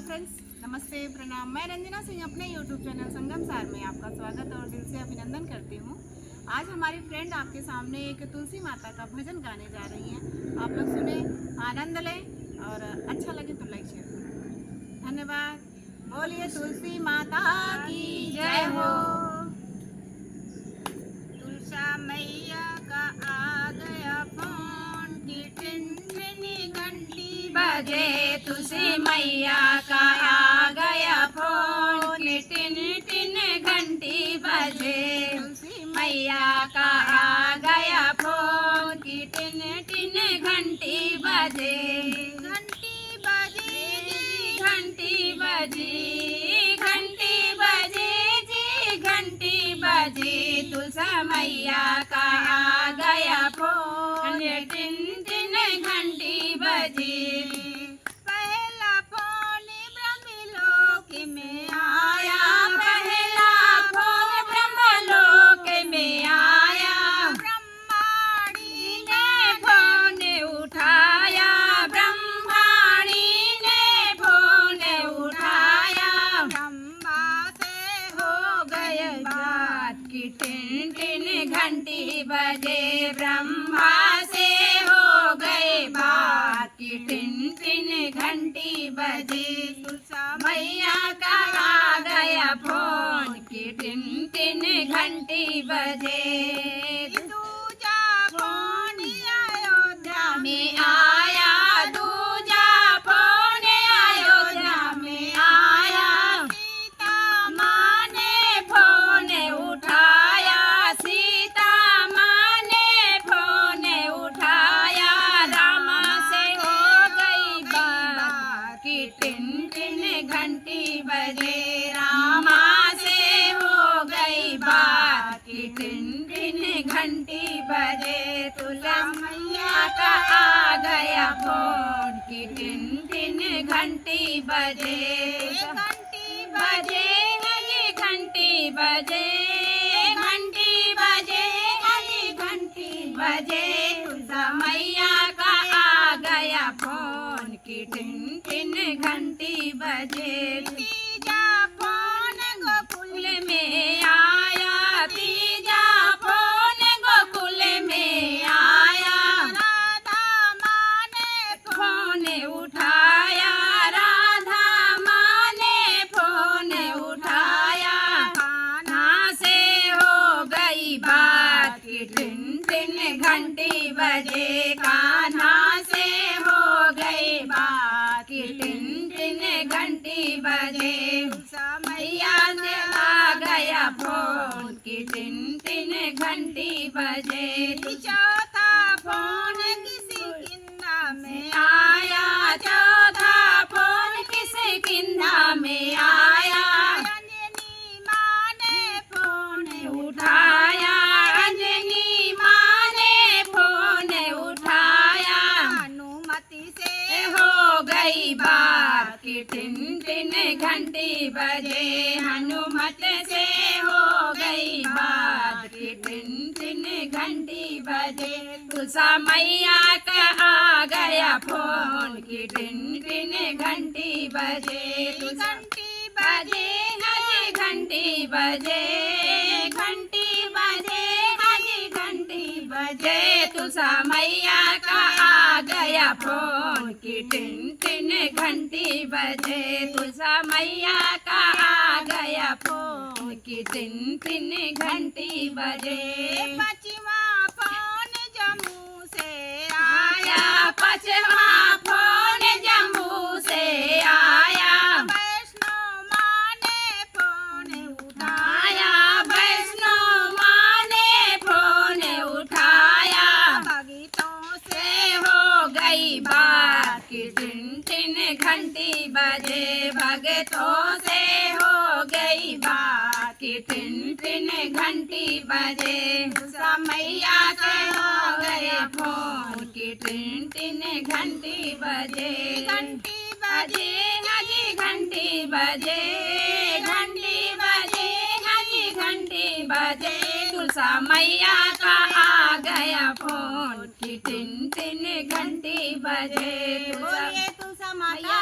Friends, नमस्ते, प्रणाम। मैं रंजना सिंह अपने यूट्यूब चैनल संगम सार में आपका स्वागत और दिल से अभिनंदन करती हूँ। आज हमारी फ्रेंड आपके सामने एक तुलसी माता का भजन गाने जा रही हैं। आप लोग सुने, आनंद लें और अच्छा लगे तो लाइक शेयर करें। धन्यवाद। बोलिए तुलसी माता की जय हो। तुलसा मैया का आ गया फोन की टिन घंटी बजे। तुलसी मैया का आ गया फोन की टिन घंटी बजे। तुलसी मैया का आ गया फोन की टिन घंटी बजे। घंटी बजे, घंटी बजे, घंटी बजे जी, घंटी बजे। तुलसा मैया का आ गया फोन टिन घंटी बजे। पहला फोन ब्रह्मलोक में आया, पहला फोन ब्रह्मलोक में आया। ब्रह्माणी ने फोन उठाया, ब्रह्माणी ने फोन उठाया। ब्रह्मा से हो गई बात की टिन घंटी बजे। ब्रह्मा से हो गई बात की टिन घंटी बजे। तुलसा मैया का आ गया फोन की टिन घंटी बजे। दूजा फोन अयोध्या में आया, दूजा फोन अयोध्या में आया। सीता माँ ने फोन उठाया, सीता माँ ने फोन उठाया। रामा से हो गई बात की टिन घंटी बजे। रामा से हो गई बात की टिन घंटी बजे। तुलसा मैया का आ गया फोन की टिन घंटी बजे। घंटी बजे, हजी घंटी बजे, घंटी बजे, हजी घंटी बजे। तुलसा मैया का आ गया फोन की टिन घंटी बजे। तीजा फोन गोकुल में आया, तीजा फोन गोकुल में आया। राधा माँ ने फोन उठाया, राधा माँ ने फोन उठाया। कान्हा से हो गई बात की टिन घंटी बजे। कान्हा से हो गई बात की टिन घंटी बजे। तुलसा मैया से आ गया फोन की टिन घंटी बजे। चौथा फोन किसी किंदा में आया, चौथा फोन किसी किंदा में आया। अंजनी माँ ने फोन उठाया, अंजनी माँ ने फोन उठाया। हनुमति से हो गई बात की टिन घंटी बजे। हनुमत से हो गई बात की टिन घंटी बजे। तुलसा मैया का आ गया फोन की टिन घंटी बजे। घंटी बजे, हजी घंटी बजे, घंटी बजे, हजी घंटी बजे। तुलसा मैया का आ गया फोन की टिन घंटी बजे। तुलसा मैया का आ गया फोन की टिन घंटी बजे। पचवा फोन जम्मू से आया, पचवा फोन जम्मू से आया। वैष्णो माँ ने फोन उठाया, वैष्णो माँ ने फोन उठाया। भगतों से हो गई बात की टिन घंटी बजे। भगतों से हो गई बात की टिन घंटी बजे। तुलसा मैया से हो गया फोन की टिन घंटी बजे। घंटी बजे, हजी घंटी बजे, घंटी बजे, हजी घंटी बजे। तुलसा मैया का आ गया फोन की टिन घंटी बजे। बोलिए तुलसा माता